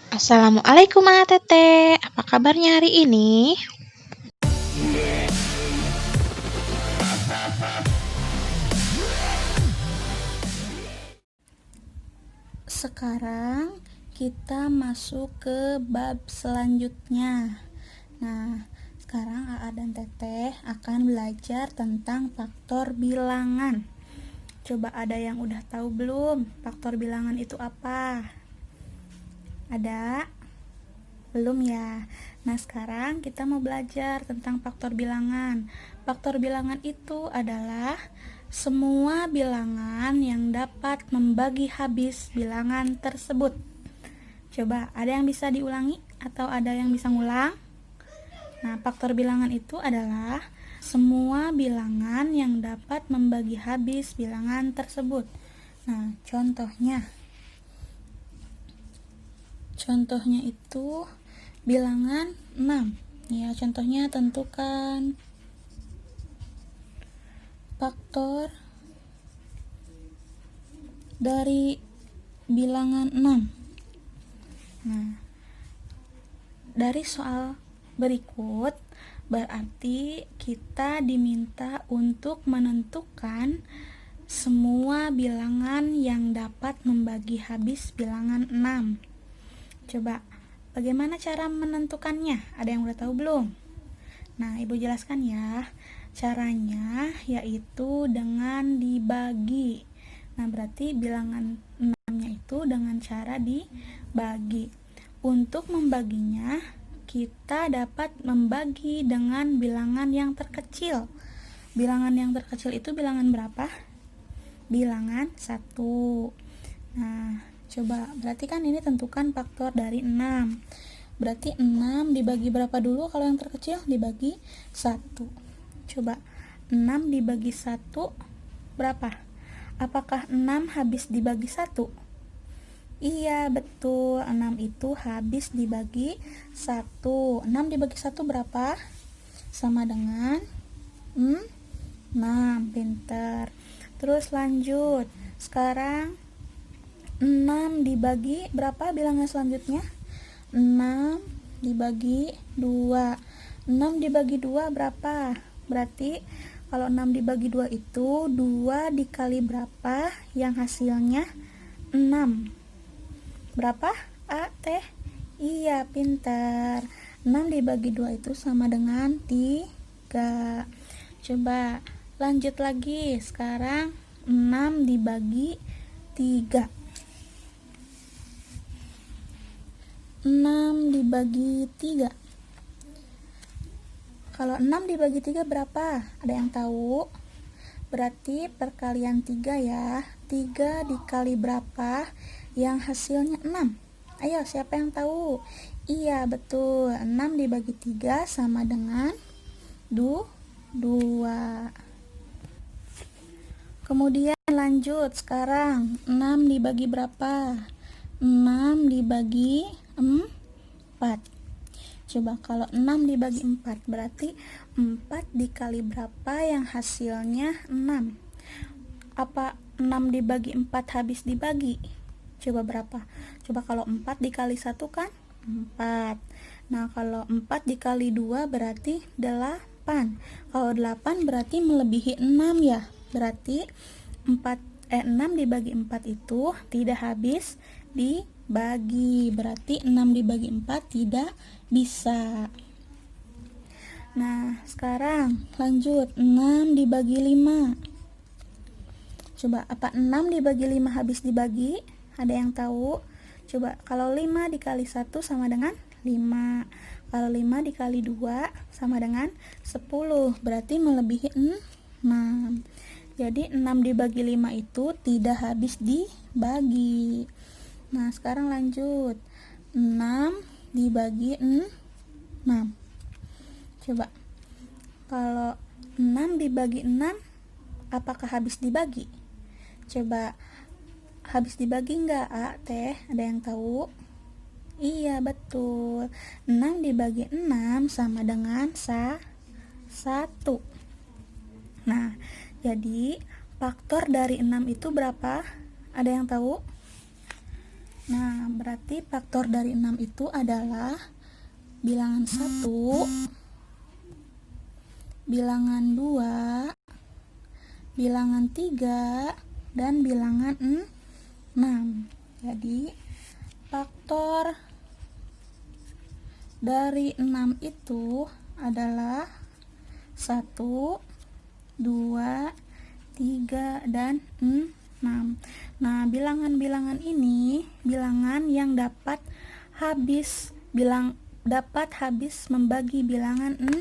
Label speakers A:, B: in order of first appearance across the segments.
A: Assalamualaikum Tete, apa kabarnya hari ini?
B: Sekarang kita masuk ke bab selanjutnya. Nah, sekarang Aa dan Teteh akan belajar tentang faktor bilangan. Coba ada yang udah tahu belum? Faktor bilangan itu apa? Ada? Belum ya? Nah, sekarang kita mau belajar tentang faktor bilangan. Faktor bilangan itu adalah semua bilangan yang dapat membagi habis bilangan tersebut. Coba, ada yang bisa diulangi atau ada yang bisa ngulang? Nah, faktor bilangan itu adalah semua bilangan yang dapat membagi habis bilangan tersebut. Nah, contohnya itu bilangan 6. Ya, contohnya tentukan faktor dari bilangan 6. Nah, dari soal berikut berarti kita diminta untuk menentukan semua bilangan yang dapat membagi habis bilangan 6. Coba, bagaimana cara menentukannya? Ada yang udah tahu belum? Nah, Ibu jelaskan ya. Caranya yaitu dengan dibagi. Nah, berarti bilangan 6-nya itu dengan cara dibagi. Untuk membaginya, kita dapat membagi dengan bilangan yang terkecil. Bilangan yang terkecil itu bilangan berapa? Bilangan 1. Nah, coba, berarti kan ini tentukan faktor dari 6. Berarti 6 dibagi berapa dulu kalau yang terkecil? Dibagi 1. Coba, 6 dibagi 1 berapa? Apakah 6 habis dibagi 1? Iya, betul. 6 itu habis dibagi 1. 6 dibagi 1 berapa? Sama dengan 6. Pinter. Terus lanjut. Sekarang 6 dibagi berapa bilangan selanjutnya? 6 dibagi 2. 6 dibagi 2 berapa? Berarti kalau 6 dibagi 2 itu 2 dikali berapa yang hasilnya 6? Berapa? A, Teh? Iya, pintar. 6 dibagi 2 itu sama dengan 3. Coba lanjut lagi. Sekarang 6 dibagi 3. 6 dibagi 3. Kalau 6 dibagi 3 berapa? Ada yang tahu? Berarti perkalian 3 ya. 3 dikali berapa yang hasilnya 6? Ayo, siapa yang tahu? Iya, betul. 6 dibagi 3 sama dengan 2. Kemudian lanjut. Sekarang 6 dibagi berapa? 6 dibagi 4. Coba, kalau 6 dibagi 4 berarti 4 dikali berapa yang hasilnya 6? Apa 6 dibagi 4 habis dibagi? Coba berapa? Coba, kalau 4 dikali 1 kan 4. Nah, kalau 4 dikali 2 berarti 8. Kalau 8 berarti melebihi 6 ya. Berarti 6 dibagi 4 itu tidak habis dibagi. Berarti 6 dibagi 4 tidak bisa. Nah, sekarang lanjut. 6 dibagi 5. Coba, apa 6 dibagi 5 habis dibagi? Ada yang tahu? Coba, kalau 5 dikali 1 sama dengan 5. Kalau 5 dikali 2 sama dengan 10. Berarti melebihi 6. Jadi 6 dibagi 5 itu tidak habis dibagi. Nah, sekarang lanjut. 6 dibagi 6. Coba, kalau 6 dibagi 6 apakah habis dibagi? Coba, habis dibagi enggak, Teh? Ada yang tahu? Iya, betul. 6 dibagi 6 sama dengan 1. Nah, jadi faktor dari 6 itu berapa? Ada yang tahu? Nah, berarti faktor dari 6 itu adalah bilangan 1, bilangan 2, bilangan 3, dan bilangan 6. Jadi, faktor dari 6 itu adalah 1, 2, 3, dan 6. Nah, bilangan-bilangan ini bilangan yang dapat habis membagi bilangan 6.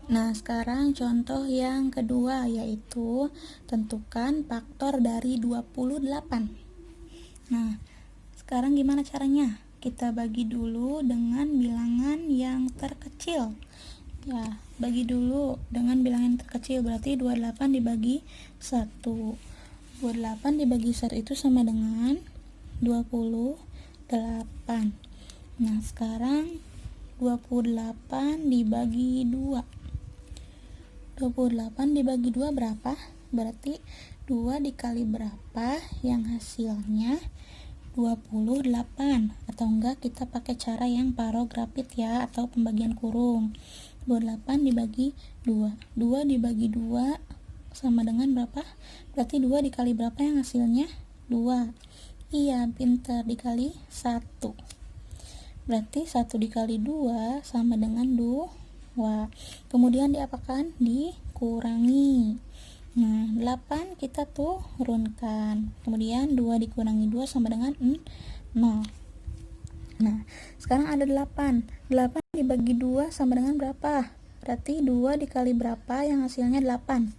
B: Nah, sekarang contoh yang kedua, yaitu tentukan faktor dari 28. Nah, sekarang gimana caranya? Kita bagi dulu dengan bilangan yang terkecil. Ya, bagi dulu dengan bilangan yang terkecil, berarti 28 dibagi 1. 28 dibagi 1 itu sama dengan 28. Nah, sekarang 28 dibagi 2. 28 dibagi 2 berapa? Berarti 2 dikali berapa yang hasilnya 28. Atau enggak kita pakai cara yang parografit ya, atau pembagian kurung. 28 dibagi 2. 2 dibagi 2 sama dengan berapa? Berarti 2 dikali berapa yang hasilnya? 2. Iya, pintar, dikali 1. Berarti 1 dikali 2 sama dengan 2. Kemudian diapakan? Dikurangi. Nah, 8 kita turunkan. Kemudian 2 dikurangi 2 sama dengan 0. Nah, sekarang ada 8. 8 dibagi 2 sama dengan berapa? Berarti 2 dikali berapa yang hasilnya 8?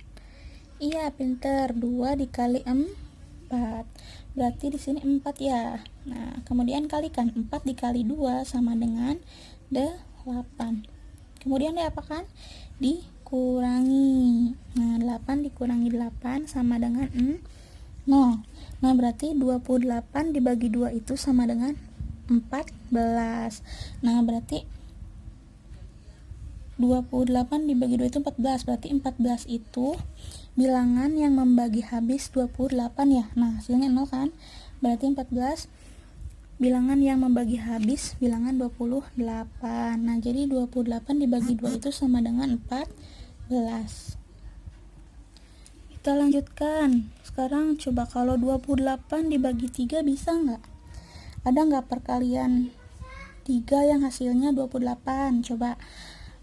B: Iya, pinter. 2 dikali 4. Berarti di sini 4 ya. Nah, kemudian kalikan. 4 dikali 2 sama dengan 8. Kemudian diapakan? Dikurangi. Nah, 8 dikurangi 8 sama dengan 0. Nah, berarti 28 dibagi 2 itu sama dengan 14. Nah, berarti 28 dibagi 2 itu 14. Berarti 14 itu bilangan yang membagi habis 28 ya. Nah, hasilnya 0 kan? Berarti 14 bilangan yang membagi habis bilangan 28. Nah, jadi 28 dibagi 2 itu sama dengan 14. Kita lanjutkan. Sekarang coba kalau 28 dibagi 3 bisa nggak? Ada nggak perkalian 3 yang hasilnya 28? Coba.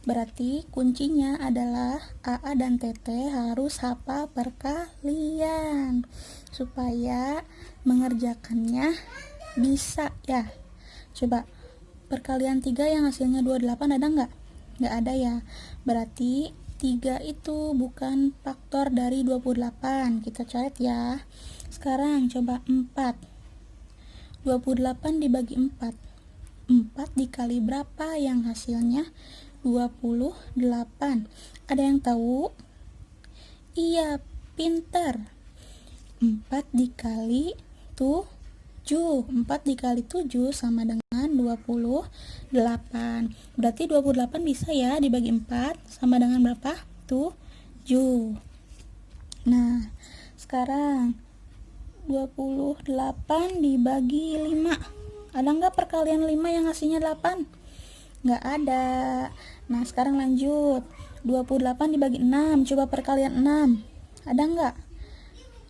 B: Berarti kuncinya adalah AA dan TT harus hafal perkalian supaya mengerjakannya bisa ya. Coba, perkalian 3 yang hasilnya 28 ada nggak? Nggak ada ya. Berarti 3 itu bukan faktor dari 28. Kita coret ya. Sekarang coba 4. 28 dibagi 4. 4 dikali berapa yang hasilnya 28? Ada yang tahu? Iya, pinter. 4 dikali 7. 4 dikali 7 sama dengan 28. Berarti 28 bisa ya dibagi 4 sama dengan berapa? 7. Nah, sekarang 28 dibagi 5. Ada nggak perkalian 5 yang hasilnya 8? Nggak ada. Nah, sekarang lanjut. 28 dibagi 6. Coba perkalian 6. Ada nggak?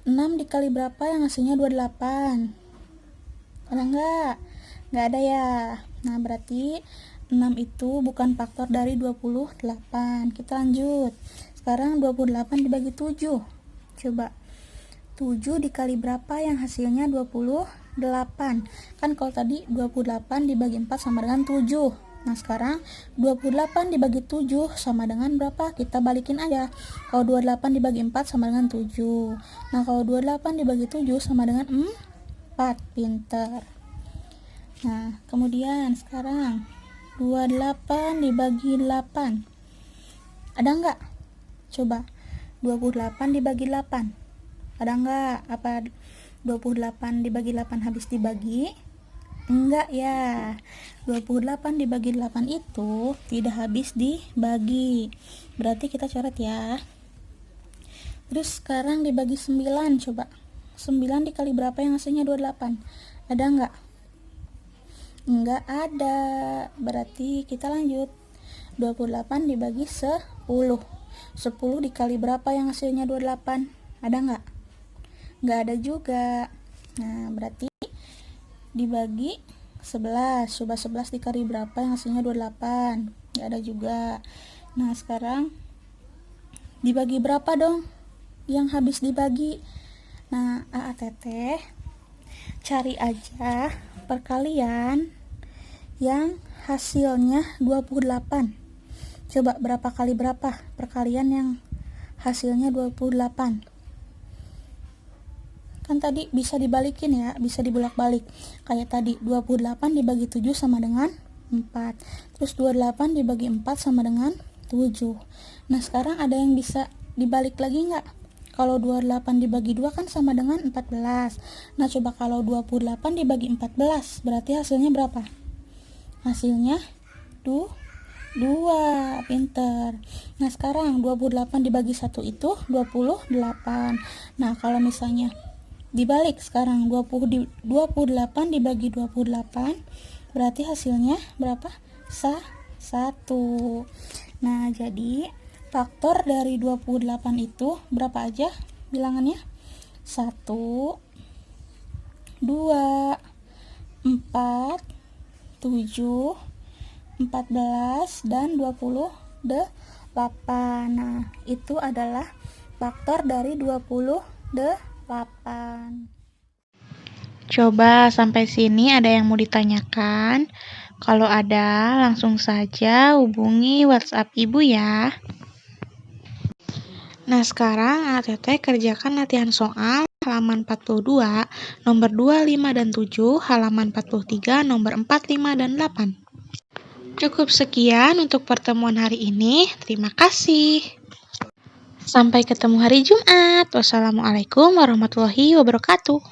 B: 6 dikali berapa yang hasilnya 28? Ada nggak? Nggak ada ya. Nah, berarti 6 itu bukan faktor dari 28. Kita lanjut. Sekarang 28 dibagi 7. Coba. 7 dikali berapa yang hasilnya 28? Kan kalau tadi 28 dibagi 4 sama dengan 7. Nah, sekarang 28 dibagi 7 sama dengan berapa? Kita balikin aja. Kalau 28 dibagi 4 sama dengan 7. Nah, kalau 28 dibagi 7 sama dengan 4. Pinter. Nah, kemudian sekarang 28 dibagi 8. Ada nggak? Coba. 28 dibagi 8. Ada nggak? Apa 28 dibagi 8 habis dibagi? Enggak ya. 28 dibagi 8 itu tidak habis dibagi. Berarti kita coret ya. Terus sekarang dibagi 9 coba. 9 dikali berapa yang hasilnya 28? Ada nggak? Nggak ada. Berarti kita lanjut. 28 dibagi 10. 10 dikali berapa yang hasilnya 28? Ada nggak? Nggak ada juga. Nah, berarti dibagi 11. Coba 11 dikali berapa yang hasilnya 28? Nggak ada juga. Nah, sekarang dibagi berapa dong yang habis dibagi? Nah, AATT cari aja perkalian yang hasilnya 28. Coba berapa kali berapa perkalian yang hasilnya 28? Kan tadi bisa dibalikin ya, bisa dibolak-balik. Kayak tadi 28 dibagi 7 sama dengan 4. Terus 28 dibagi 4 sama dengan 7. Nah, sekarang ada yang bisa dibalik lagi nggak? Kalau 28 dibagi 2 kan sama dengan 14. Nah, coba kalau 28 dibagi 14, berarti hasilnya berapa? Hasilnya 2. Pinter. Nah, sekarang 28 dibagi 1 itu 28. Nah, kalau misalnya dibalik sekarang 28 dibagi 28, berarti hasilnya berapa? 1. Nah, jadi faktor dari 28 itu berapa aja bilangannya? 1, 2, 4, 7, 14, dan 28. Nah, itu adalah faktor dari 28.
A: Coba sampai sini ada yang mau ditanyakan? Kalau ada, langsung saja hubungi WhatsApp Ibu ya. Nah, sekarang ATT kerjakan latihan soal halaman 42, nomor 2, 5, dan 7, halaman 43, nomor 4, 5, dan 8. Cukup sekian untuk pertemuan hari ini. Terima kasih. Sampai ketemu hari Jumat. Wassalamualaikum warahmatullahi wabarakatuh.